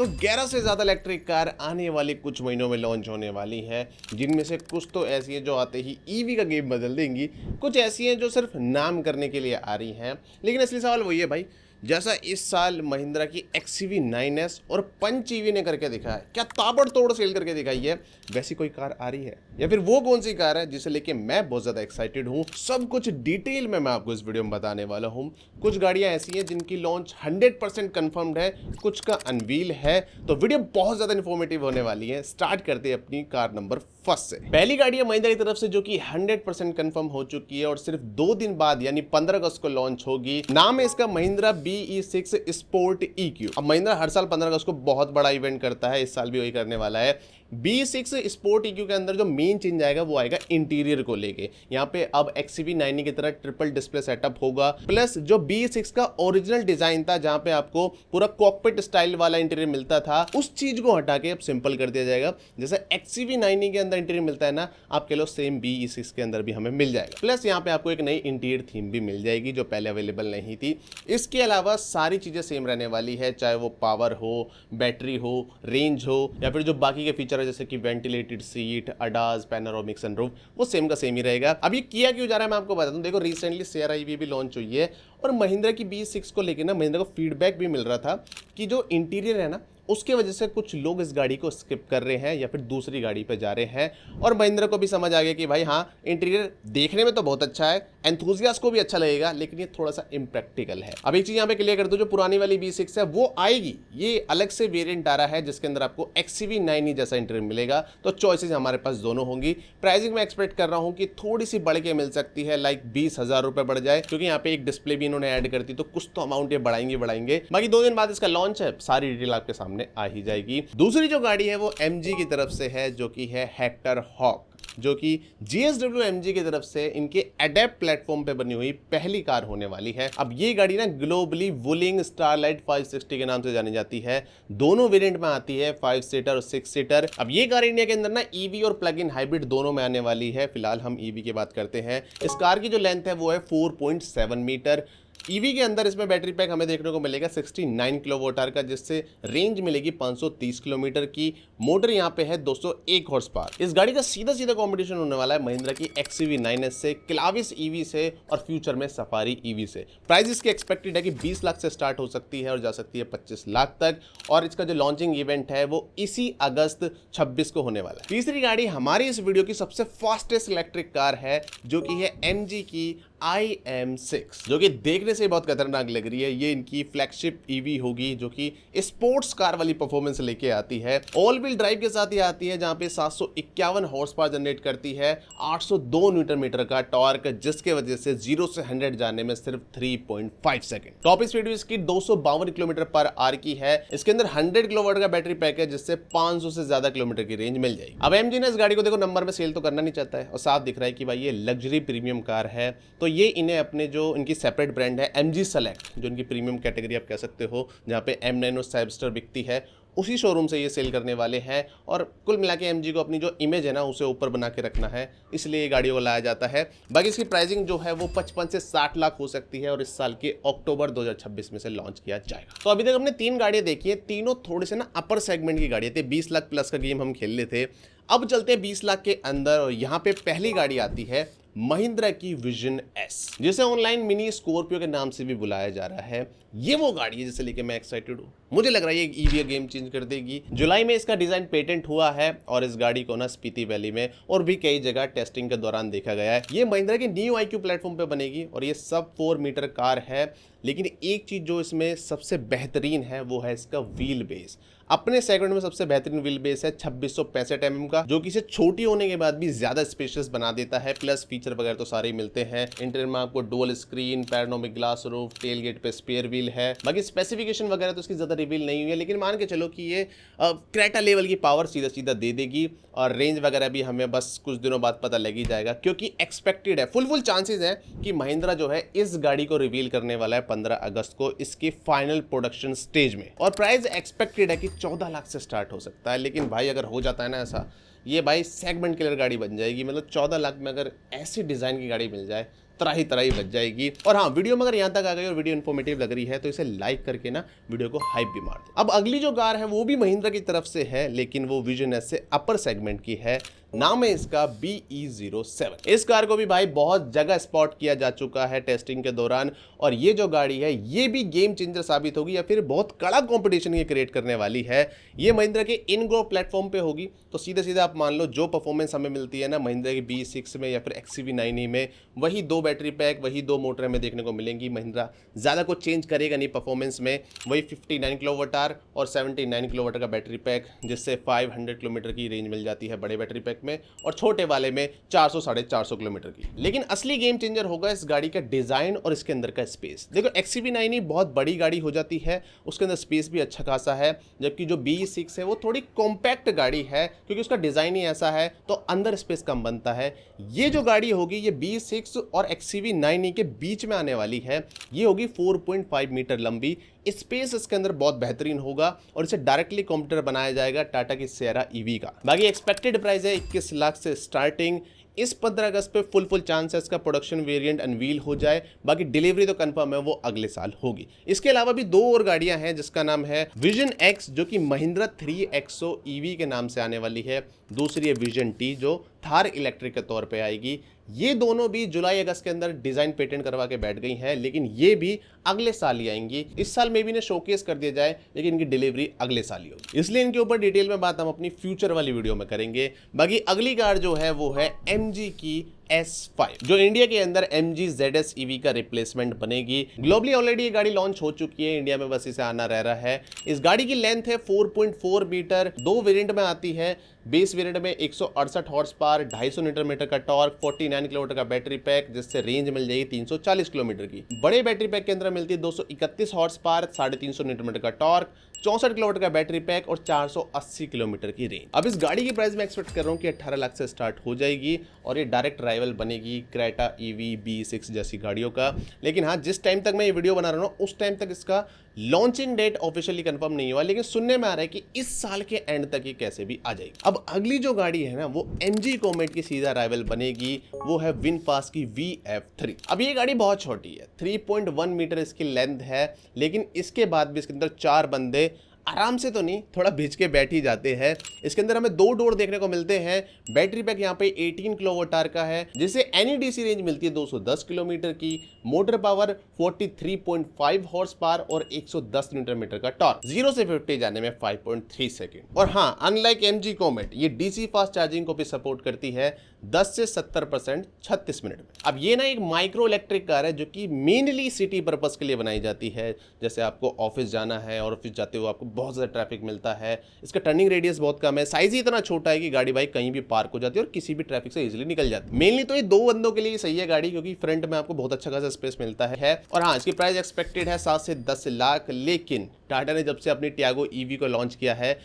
तो 11 से ज़्यादा इलेक्ट्रिक कार आने वाले कुछ महीनों में लॉन्च होने वाली है, जिनमें से कुछ तो ऐसी हैं जो आते ही ईवी का गेम बदल देंगी, कुछ ऐसी हैं जो सिर्फ नाम करने के लिए आ रही हैं। लेकिन असली सवाल वही है भाई, जैसा इस साल महिंद्रा की XUV 9S और पंच ईवी ने करके दिखाया है, क्या ताबड़तोड़ सेल करके दिखाई है, वैसी कोई कार आ रही है या फिर वो कौन सी कार है जिसे लेके मैं बहुत ज़्यादा एक्साइटेड हूँ, सब कुछ डिटेल में मैं आपको इस वीडियो में बताने वाला हूँ। कुछ गाड़ियाँ ऐसी हैं जिनकी लॉन्च 100% कन्फर्म्ड है, कुछ का अनवील है, तो वीडियो बहुत ज़्यादा इन्फॉर्मेटिव होने वाली है। स्टार्ट करते हैं अपनी कार नंबर फर्स्ट से। पहली गाड़ी है महिंद्रा की तरफ से जो कि 100% कंफर्म हो चुकी है और सिर्फ 2 दिन बाद यानी 15 अगस्त को लॉन्च होगी। नाम है इसका महिंद्रा BE6 स्पोर्ट EQ। अब महिंद्रा हर साल 15 अगस्त को बहुत बड़ा इवेंट करता है, इस साल भी वही करने वाला है। BE6 स्पोर्ट EQ के अंदर जो मेन चेंज आएगा वो आएगा इंटीरियर को लेके। यहाँ पे अब XUV 9 की तरह ट्रिपल डिस्प्ले सेटअप होगा, प्लस जो BE6 का ओरिजिनल डिजाइन था जहाँ पे आपको पूरा कॉकपिट स्टाइल वाला इंटीरियर मिलता था, उस चीज को हटा के अब सिंपल कर दिया जाएगा। जैसे XUV 9 के अंदर इंटीरियर मिलता है ना, आप कह लो सेम BE6 के अंदर भी हमें मिल जाएगा। प्लस यहाँ पे आपको एक नई इंटीरियर थीम भी मिल जाएगी जो पहले अवेलेबल नहीं थी। इसके अलावा सारी चीजें सेम रहने वाली है, चाहे वो पावर हो, बैटरी हो, रेंज हो या फिर जो बाकी के फीचर है जैसे कि वेंटिलेटेड सीट, अडाज, पैनोरामिक सनरूफ, वो सेम का सेम ही रहेगा। अब ये किया क्यों जा रहा है मैं आपको बता दूं। देखो रिसेंटली Sierra EV भी लॉन्च हुई है और महिंद्रा की BE6 को लेकर ना महिंद्रा को फीडबैक भी मिल रहा था कि जो इंटीरियर है ना उसके वजह से कुछ लोग इस गाड़ी को स्किप कर रहे हैं या फिर दूसरी गाड़ी पे जा रहे हैं। और महिंद्रा को भी समझ आ गया कि भाई हाँ, इंटीरियर देखने में तो बहुत अच्छा है, एंथुसियास्ट को भी अच्छा लगेगा, लेकिन ये थोड़ा सा इम्प्रैक्टिकल है। अब एक चीज यहाँ पे क्लियर कर दो, जो पुरानी वाली BE6 है वो आएगी, ये अलग से वेरिएंट आ रहा है जिसके अंदर आपको XUV 9 जैसा इंटीरियर मिलेगा। तो चॉइसेस हमारे पास दोनों होंगी। प्राइसिंग में एक्सपेक्ट कर रहा हूँ कि थोड़ी सी बढ़ के मिल सकती है, लाइक 20,000 रुपए बढ़ जाए, क्योंकि यहाँ पे एक डिस्प्ले भी इन्होंने ऐड करती, तो कुछ तो अमाउंट ये बढ़ाएंगे। बाकी 2 दिन बाद इसका लॉन्च है, सारी डिटेल आपके सामने आ ही जाएगी। दूसरी जो गाड़ी है वो MG की तरफ से है जो कि है हेक्टर हॉक, जो कि GSW MG की तरफ से इनके अडेप्ट प्लेटफॉर्म पे बनी हुई पहली कार होने वाली है। अब ये गाड़ी ना ग्लोबली वुलिंग स्टारलाइट 560 के नाम से जानी जाती है। दोनों वेरिएंट में आती है, 5 सीटर और 6 सीटर। अब ये कार इंडिया के अंदर ना EV और प्लग इन हाइब्रिड दोनों में आने वाली है। फिलहाल हम EV की बात करते हैं। इस कार की जो लेंथ है वो है 4.7 मीटर। EV के अंदर इसमें बैटरी पैक हमें देखने को मिलेगा 69 किलोवाट आवर का, जिससे रेंज मिलेगी 530 किलोमीटर की। मोटर यहाँ पे है 201 हॉर्स पावर। इस गाड़ी का सीधा कंपटीशन होने वाला है महिंद्रा की XUV 9S से, क्लाविस EV से और फ्यूचर में सफारी EV से। प्राइस इसकी एक्सपेक्टेड है कि 20 लाख से स्टार्ट हो सकती है और जा सकती है 25 लाख तक। और इसका जो लॉन्चिंग इवेंट है वो इसी अगस्त 26 को होने वाला है। तीसरी गाड़ी हमारी इस वीडियो की सबसे फास्टेस्ट इलेक्ट्रिक कार है जो कि है MG की IM6, जो कि देखने से बहुत खतरनाक लग रही है। ये इनकी फ्लैगशिप EV होगी जो कि स्पोर्ट्स कार वाली परफॉर्मेंस लेके आती है। ऑल व्हील ड्राइव के साथ ये आती है जहां पे 751 हॉर्स पावर जनरेट करती है, 802 न्यूटन मीटर का टॉर्क, जिसके वजह से 0 से 100 जाने में सिर्फ 3.5 सेकंड। टॉप स्पीड इसकी 252 किलोमीटर पर आवर की है। इसके अंदर 100 किलोवाट का बैटरी पैक है, जिससे 500 से ज्यादा किलोमीटर की रेंज मिल जाएगी। अब MG ने इस गाड़ी को देखो नंबर में सेल तो करना नहीं चाहता है और साफ दिख रहा है कि भाई ये लग्जरी प्रीमियम कार है, तो ये इन्हें अपने जो इनकी सेपरेट ब्रांड है MG सेलेक्ट, जो इनकी प्रीमियम कैटेगरी आप कह सकते हो, जहाँ पे M9 और साइबस्टर बिकती है, उसी शोरूम से ये सेल करने वाले हैं। और कुल मिला के MG को अपनी जो इमेज है ना उसे ऊपर बना के रखना है, इसलिए ये गाड़ियों को लाया जाता है। बाकी इसकी प्राइसिंग जो है वो 55 से 60 लाख हो सकती है और इस साल के अक्टूबर 2026 में से लॉन्च किया जाएगा। तो अभी तक हमने 3 गाड़ियां देखी है, तीनों थोड़े से ना अपर सेगमेंट की गाड़ियां थे। 20 लाख प्लस का गेम हम खेल रहे थे, अब चलते हैं 20 लाख के अंदर और यहाँ पे पहली गाड़ी आती है महिंद्रा की विजन S, जिसे ऑनलाइन मिनी स्कॉर्पियो के नाम से भी बुलाया जा रहा है। ये वो गाड़ी है जिसे लेके मैं एक्साइटेड हूँ, मुझे लग रहा है ये EV गेम चेंज कर देगी। जुलाई में इसका डिजाइन पेटेंट हुआ है और इस गाड़ी को ना स्पीति वैली में और भी कई जगह टेस्टिंग के दौरान देखा गया है। ये महिंद्रा की न्यू IQ प्लेटफॉर्म पे बनेगी और ये सब 4 मीटर कार है। लेकिन एक चीज जो इसमें सबसे बेहतरीन है वो है इसका व्हील बेस। अपने सेगमेंट में सबसे बेहतरीन व्हील बेस है 2665 mm का, जो कि इसे छोटी होने के बाद भी ज्यादा स्पेशियस बना देता है। प्लस फीचर वगैरह तो सारे ही मिलते हैं। इंटीरियर में आपको dual screen, panoramic glass roof, tailgate पे स्पेयर व्हील है। बाकी स्पेसिफिकेशन वगैरह तो इसकी ज्यादा रिवील नहीं हुई है, लेकिन मान के चलो कि ये क्रेटा लेवल की पावर सीधा दे देगी और रेंज वगैरह भी हमें बस कुछ दिनों बाद पता लग ही जाएगा, क्योंकि एक्सपेक्टेड है, फुल चांसेस है कि महिंद्रा जो है इस गाड़ी को रिवील करने वाला है 15 अगस्त को इसके फाइनल प्रोडक्शन स्टेज में। और प्राइस एक्सपेक्टेड है कि 14 लाख से स्टार्ट हो सकता है। लेकिन भाई अगर हो जाता है ना ऐसा, ये भाई सेगमेंट किलर गाड़ी बन जाएगी। मतलब 14 लाख में अगर ऐसी डिजाइन की गाड़ी मिल जाए त्राही बच जाएगी। और हाँ, वीडियो में अगर यहाँ तक आ गई और वीडियो इन्फॉर्मेटिव लग रही है तो इसे लाइक करके ना वीडियो को हाइप भी मार दो। अब अगली जो कार है वो भी महिंद्रा की तरफ से है, लेकिन वो विजन एस से अपर सेगमेंट की है। नाम है इसका BE07। इस कार को भी भाई बहुत जगह स्पॉट किया जा चुका है टेस्टिंग के दौरान, और ये जो गाड़ी है ये भी गेम चेंजर साबित होगी या फिर बहुत कड़ा कंपटीशन ये क्रिएट करने वाली है। ये महिंद्रा के इनग्रो प्लेटफॉर्म पे होगी, तो सीधे सीधे आप मान लो जो परफॉर्मेंस हमें मिलती है ना महिंद्रा के BE6 में या फिर XCV9E में, वही 2 बैटरी पैक, वही 2 मोटर में देखने को मिलेंगी। महिंद्रा ज़्यादा कुछ चेंज करेगा नहीं परफॉर्मेंस में, वही 59 किलोवाट आवर और 79 किलोवाट का बैटरी पैक, जिससे 500 किलोमीटर की रेंज मिल जाती है बड़े बैटरी पैक में, और छोटे वाले में 400 साढ़े 400 किलोमीटर की। लेकिन असली गेम चेंजर होगा इस गाड़ी का डिजाइन और इसके अंदर का स्पेस। देखो XCV9E बहुत बड़ी गाड़ी हो जाती है, उसके अंदर स्पेस भी अच्छा खासा है, जबकि जो BE6 है वो थोड़ी कॉम्पैक्ट गाड़ी है क्योंकि उसका डिजाइन ही ऐसा है, तो अंदर स्पेस कम बनता है। ये जो गाड़ी होगी ये BE6 और XCV9E के बीच में आने वाली है। ये होगी 4.5 मीटर लंबी, स्पेस इसके अंदर बहुत बेहतरीन होगा और इसे डायरेक्टली कॉम्पिटिटर बनाया जाएगा टाटा की सियरा EV का। बाकी एक्सपेक्टेड प्राइस है 21 लाख से स्टार्टिंग। इस 15 अगस्त पे फुल चांस है इसका प्रोडक्शन वेरिएंट अनवील हो जाए, बाकी डिलीवरी तो कंफर्म है वो अगले साल होगी। इसके अलावा भी 2 और गाड़ियां हैं जिसका नाम है विजन X, जो कि महिंद्रा 3XO EV के नाम से आने वाली है। दूसरी है विजन T, जो थार इलेक्ट्रिक के तौर पे आएगी। ये दोनों भी जुलाई अगस्त के अंदर डिजाइन पेटेंट करवा के बैठ गई हैं, लेकिन ये भी अगले साल ही आएंगी। इस साल में भी इन्हें शोकेस कर दिया जाए, लेकिन इनकी डिलीवरी अगले साल ही होगी, इसलिए इनके ऊपर डिटेल में बात हम अपनी फ्यूचर वाली वीडियो में करेंगे। बाकी अगली कार जो है वो है MG की S5, जो इंडिया के अंदर MG ZS EV का रिप्लेसमेंट बनेगी। ग्लोबली ऑलरेडी ये गाड़ी लॉन्च हो चुकी है, इंडिया में बस इसे आना रह रहा है। इस गाड़ी की लेंथ है 4.4 मीटर, 2 वेरिएंट में आती है। बेस वेरिएंट में 168 हॉर्स पावर, 250 न्यूटन मीटर का टॉर्क, 49 किलोमीटर का बैटरी पैक, जिससे रेंज मिल जाएगी 340 किलोमीटर की। बड़े बैटरी पैक के अंदर मिलती है 231 हॉर्स पावर, 350 न्यूटन मीटर का टॉर्क, 64 किलोमीटर का बैटरी पैक और 480 किलोमीटर की रेंज। अब इस गाड़ी की प्राइस मैं एक्सपेक्ट कर रहा हूँ कि 18 लाख से स्टार्ट हो जाएगी और ये डायरेक्ट राइवल बनेगी क्रेटा EV BE6 जैसी गाड़ियों का। लेकिन हाँ, जिस टाइम तक मैं ये वीडियो बना रहा हूँ उस टाइम तक इसका लॉन्चिंग डेट ऑफिशियली कंफर्म नहीं हुआ, लेकिन सुनने में आ रहा है कि इस साल के एंड तक ये कैसे भी आ जाएगी। अब अगली जो गाड़ी है ना वो MG कॉमेट की सीधा राइवल बनेगी, वो है विनफास्ट की VF3। अब ये गाड़ी बहुत छोटी है, 3.1 मीटर इसकी लेंथ है, लेकिन इसके बाद भी इसके अंदर 4 बंदे आराम से तो नहीं, थोड़ा भिज के बैठ ही जाते हैं। इसके अंदर हमें 2 डोर देखने को मिलते हैं। बैटरी पैक यहाँ पे 18 किलोवाट आवर का है, जिससे NEDC रेंज मिलती है 210 किलोमीटर की। मोटर पावर 43.5 हॉर्स पावर और 110 न्यूटन मीटर का टॉर्क। 0 से 50 जाने में 5.3 सेकंड। और हाँ, अनलाइक MG कॉमेट ये DC फास्ट चार्जिंग को भी सपोर्ट करती है 10 से 70% 36 मिनट में। अब ये ना एक माइक्रो इलेक्ट्रिक कार है जो कि मेनली सिटी पर्पस के लिए बनाई जाती है। जैसे आपको ऑफिस जाना है और ऑफिस जाते हुए आपको बहुत ज़्यादा ट्रैफिक मिलता है, इसका टर्निंग रेडियस बहुत कम है, साइज ही इतना छोटा है कि गाड़ी बाइक कहीं भी पार्क हो जाती है और किसी भी ट्रैफिक से इजीली निकल जाती है। मेनली तो ये 2 बंदों के लिए सही है गाड़ी, क्योंकि फ्रंट में आपको बहुत अच्छा खासा स्पेस मिलता है। और हाँ, इसकी प्राइस एक्सपेक्टेड है 7 से 10 लाख। लेकिन टाटा ने जब से अपनी टियागो EV को लॉन्च किया है,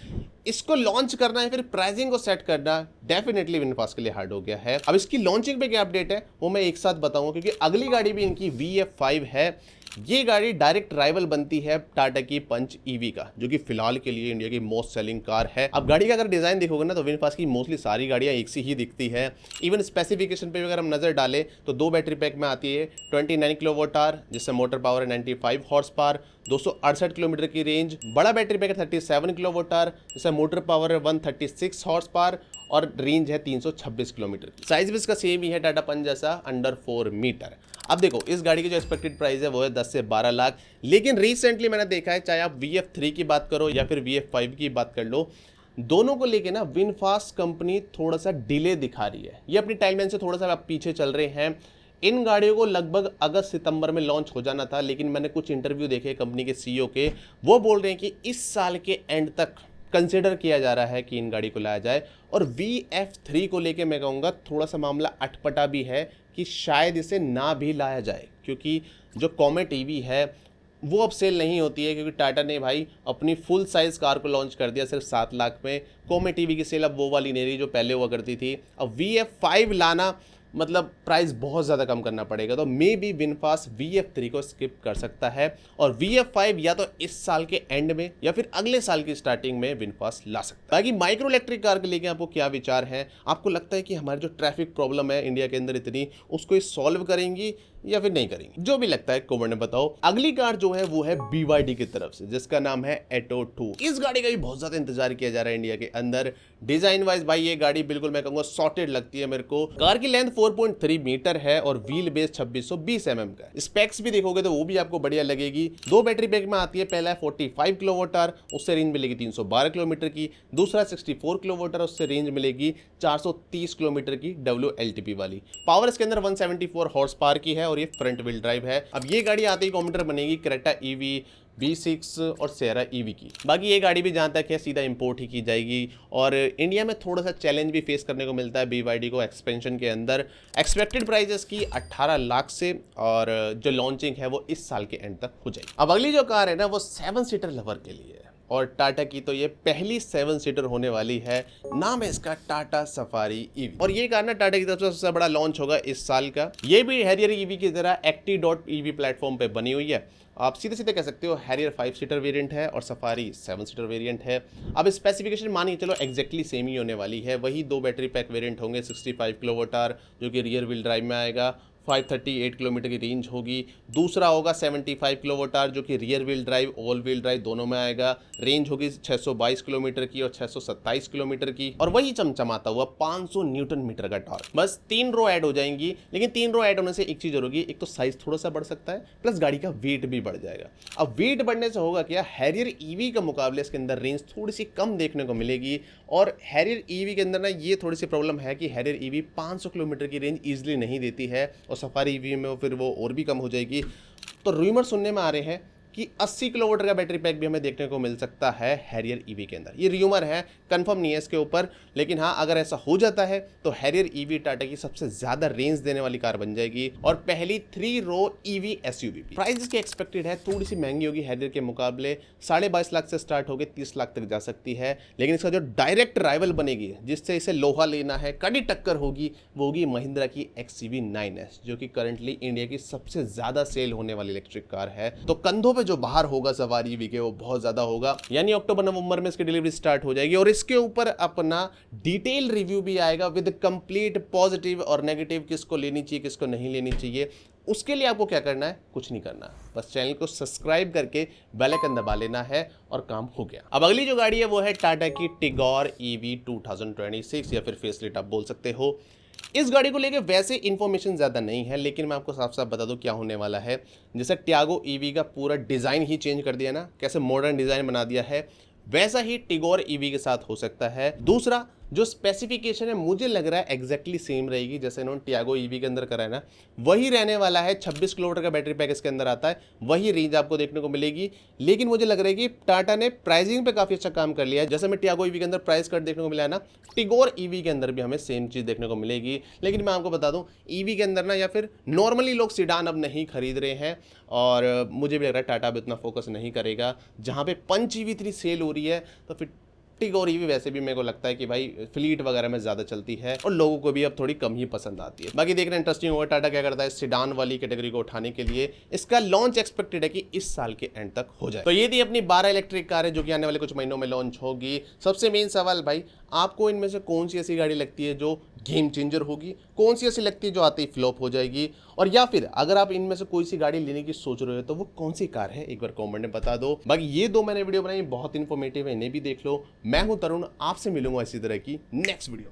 इसको लॉन्च करना है फिर प्राइसिंग को सेट करना डेफिनेटली विनफास्ट के लिए हार्ड हो गया है। अब इसकी लॉन्चिंग पे क्या अपडेट है वो मैं एक साथ बताऊंगा, क्योंकि अगली गाड़ी भी इनकी VF5 है। ये गाड़ी डायरेक्ट राइवल बनती है टाटा की पंच EV का, जो कि फिलहाल के लिए इंडिया की मोस्ट सेलिंग कार है। अब गाड़ी का अगर डिजाइन देखोगे ना तो विनफास्ट की मोस्टली सारी गाड़ियां एक सी ही दिखती है। इवन स्पेसिफिकेशन पे अगर हम नजर डालें तो 2 बैटरी पैक में आती है 29 किलोवाट आवर, जिससे मोटर पावर है 95 हॉर्स पावर, 268 किलोमीटर की रेंज। बड़ा बैटरी पैक है 37 किलोवाट आवर, जिससे मोटर पावर है 136 हॉर्स पावर और रेंज है 326 किलोमीटर की। साइज भी इसका सेम ही है टाटा पंच जैसा, अंडर 4 मीटर। अब देखो, इस गाड़ी की जो एक्सपेक्टेड प्राइस है वो है 10 से 12 लाख। लेकिन रिसेंटली मैंने देखा है, चाहे आप VF3 की बात करो या फिर VF5 की बात कर लो, दोनों को लेके ना विनफास्ट कंपनी थोड़ा सा डिले दिखा रही है। ये अपनी टाइमलाइन से थोड़ा सा आप पीछे चल रहे हैं। इन गाड़ियों को लगभग अगस्त सितंबर में लॉन्च हो जाना था, लेकिन मैंने कुछ इंटरव्यू देखे कंपनी के CEO के, वो बोल रहे हैं कि इस साल के एंड तक कंसिडर किया जा रहा है कि इन गाड़ी को लाया जाए। और VF3 को लेके मैं कहूँगा थोड़ा सा मामला अटपटा भी है कि शायद इसे ना भी लाया जाए, क्योंकि जो कॉमेट EV है वो अब सेल नहीं होती है, क्योंकि टाटा ने भाई अपनी फुल साइज़ कार को लॉन्च कर दिया सिर्फ 7 लाख में। कॉमेट EV की सेल अब वो वाली नहीं रही जो पहले हुआ करती थी। अब VF5 लाना मतलब प्राइस बहुत ज़्यादा कम करना पड़ेगा, तो मे बी विनफास्ट VF3 को स्किप कर सकता है और VF5 या तो इस साल के एंड में या फिर अगले साल की स्टार्टिंग में विनफास्ट ला सकता है। बाकी माइक्रो इलेक्ट्रिक कार के लेके आपको क्या विचार है? आपको लगता है कि हमारी जो ट्रैफिक प्रॉब्लम है इंडिया के अंदर इतनी, उसको ये सॉल्व करेंगी या फिर नहीं करेंगी? जो भी लगता है कमेंट में बताओ। अगली कार जो है वो है BYD की तरफ से, जिसका नाम है एटो 2। इस गाड़ी का भी बहुत ज्यादा इंतजार किया जा रहा है इंडिया के अंदर। डिजाइन वाइज भाई ये गाड़ी बिल्कुल मैं कहूंगा सॉर्टेड लगती है मेरे को। कार की लेंथ 4.3 मीटर है और व्हील बेस 2620 mm का है। स्पेक्स भी देखोगे तो वो भी आपको बढ़िया लगेगी। 2 बैटरी पैक में आती है। पहला है 45 किलोवाट आवर, उससे रेंज मिलेगी 312 किलोमीटर की। दूसरा 64 किलोवाट आवर, उससे रेंज मिलेगी 430 किलोमीटर की WLTP वाली। पावर इसके अंदर 174 हॉर्स पावर की है और ये फ्रंट व्हील ड्राइव है। अब ये गाड़ी आते ही कॉम्पिटर बनेगी क्रेटा EV, V6 और सेरा EV की। बाकी ये गाड़ी भी जहाँ तक है सीधा इंपोर्ट ही की जाएगी और इंडिया में थोड़ा सा चैलेंज भी फेस करने को मिलता है BYD को एक्सपेंशन के अंदर। एक्सपेक्टेड प्राइस की 18 लाख से और जो लॉन्चिंग है वो इस साल के एंड तक हो जाएगी। अब अगली जो कार है ना वो 7 सीटर लवर के लिए है और टाटा की तो ये पहली 7 सीटर होने वाली है। नाम है इसका टाटा सफारी EV और ये कार ना टाटा की तरफ से सबसे बड़ा लॉन्च होगा इस साल का। ये भी हैरियर EV की तरह Acti.ev प्लेटफॉर्म पे बनी हुई है। आप सीधे सीधे कह सकते हो हैरियर 5 सीटर वेरिएंट है और सफारी 7 सीटर वेरिएंट है। अब स्पेसिफिकेशन मानिए चलो एग्जैक्टली सेम ही होने वाली है। वही 2 बैटरी पैक वेरिएंट होंगे। 65 किलोवाट आवर जो कि रियर व्हील ड्राइव में आएगा, 538 किलोमीटर की रेंज होगी। दूसरा होगा 75 किलोवाट आवर जो कि rear wheel drive all wheel drive दोनों में आएगा। रेंज होगी 622 किलोमीटर की और 627 किलोमीटर की और वही चमचमाता हुआ 500 न्यूटन मीटर का टॉर्क। बस 3 रो ऐड हो जाएंगी, लेकिन 3 रो ऐड होने से एक चीज होगी, एक तो साइज थोड़ा सा बढ़ सकता है प्लस गाड़ी का वेट भी बढ़ जाएगा। अब वेट बढ़ने से होगा क्या, हैरियर EV के मुकाबले इसके अंदर रेंज थोड़ी सी कम देखने को मिलेगी और हैरियर EV के अंदर ना ये थोड़ी सी प्रॉब्लम है कि हैरियर EV 500 किलोमीटर की रेंज ईजिली नहीं देती है और सफारी EV में फिर वो और भी कम हो जाएगी। तो रूमर सुनने में आ रहे हैं कि 80 किलोवाट का बैटरी पैक भी हमें देखने को मिल सकता है हैरियर EV के अंदर। ये रूमर है, कंफर्म नहीं है इसके ऊपर, लेकिन हाँ अगर ऐसा हो जाता है तो हैरियर EV टाटा की सबसे ज्यादा रेंज देने वाली कार बन जाएगी और पहली 3 रो EV SUV। प्राइस इसकी एक्सपेक्टेड है थोड़ी सी महंगी होगी हैरियर के मुकाबले, 22.5 लाख से स्टार्ट होकर 30 लाख तक जा सकती है। लेकिन इसका जो डायरेक्ट राइवल बनेगी, जिससे इसे लोहा लेना है, कड़ी टक्कर होगी, वो होगी महिंद्रा की XUV 9S जो कि करंटली इंडिया की सबसे ज्यादा सेल होने वाली इलेक्ट्रिक कार है। तो कंधों पे जो बाहर होगा सवारी EV के वो बहुत ज्यादा होगा। यानी अक्टूबर नवंबर में इसकी डिलीवरी स्टार्ट हो जाएगी और इसके ऊपर अपना डिटेल रिव्यू भी आएगा विद कंप्लीट पॉजिटिव और नेगेटिव, किसको लेनी चाहिए किसको नहीं लेनी चाहिए। उसके लिए आपको क्या करना है, कुछ नहीं करना, बस चैनल को सब्सक्राइब करके बेल आइकन दबा लेना है और काम हो गया। अब अगली जो गाड़ी है वो है टाटा की टिगोर EV 2026 या फिर फेसलिफ्ट आप बोल सकते हो। इस गाड़ी को लेके वैसे इन्फॉर्मेशन ज़्यादा नहीं है, लेकिन मैं आपको साफ साफ बता दूं क्या होने वाला है। जैसे टियागो EV का पूरा डिज़ाइन ही चेंज कर दिया ना, कैसे मॉडर्न डिज़ाइन बना दिया है, वैसा ही टिगोर EV के साथ हो सकता है। दूसरा जो स्पेसिफिकेशन है मुझे लग रहा है एग्जैक्टली सेम रहेगी जैसे इन्होंने टियागो EV के अंदर करा है ना, वही रहने वाला है। 26 किलोमीटर का बैटरी पैक इसके अंदर आता है, वही रेंज आपको देखने को मिलेगी। लेकिन मुझे लग रहा है कि टाटा ने प्राइसिंग पे काफ़ी अच्छा काम कर लिया है। जैसे हमें टियागो EV के अंदर प्राइस कट देखने को मिला है ना, टिगोर EV के अंदर भी हमें सेम चीज़ देखने को मिलेगी। लेकिन मैं आपको बता दूँ EV के अंदर ना या फिर नॉर्मली लोग सीडान अब नहीं खरीद रहे हैं और मुझे भी लग रहा है टाटा भी उतना फोकस नहीं करेगा। जहाँ पे पंच EV3 सेल हो रही है तो फिर टिगोर EV वैसे भी मेरे को लगता है कि भाई फ्लीट वगैरह में ज़्यादा चलती है और लोगों को भी अब थोड़ी कम ही पसंद आती है। बाकी देखना इंटरेस्टिंग होगा टाटा क्या करता है सीडान वाली कैटेगरी को उठाने के लिए। इसका लॉन्च एक्सपेक्टेड है कि इस साल के एंड तक हो जाए। तो ये थी अपनी 12 इलेक्ट्रिक कार है जो कि आने वाले कुछ महीनों में लॉन्च होगी। सबसे मेन सवाल भाई, आपको इनमें से कौन सी ऐसी गाड़ी लगती है जो गेम चेंजर होगी, कौन सी ऐसी लगती है जो आते ही फ्लॉप हो जाएगी, और या फिर अगर आप इनमें से कोई सी गाड़ी लेने की सोच रहे हो तो वो कौन सी कार है, एक बार कमेंट में बता दो। बाकी ये 2 मैंने वीडियो बनाई बहुत इन्फॉर्मेटिव है, इन्हें भी देख लो। मैं हूं तरुण, आपसे मिलूंगा इसी तरह की नेक्स्ट वीडियो।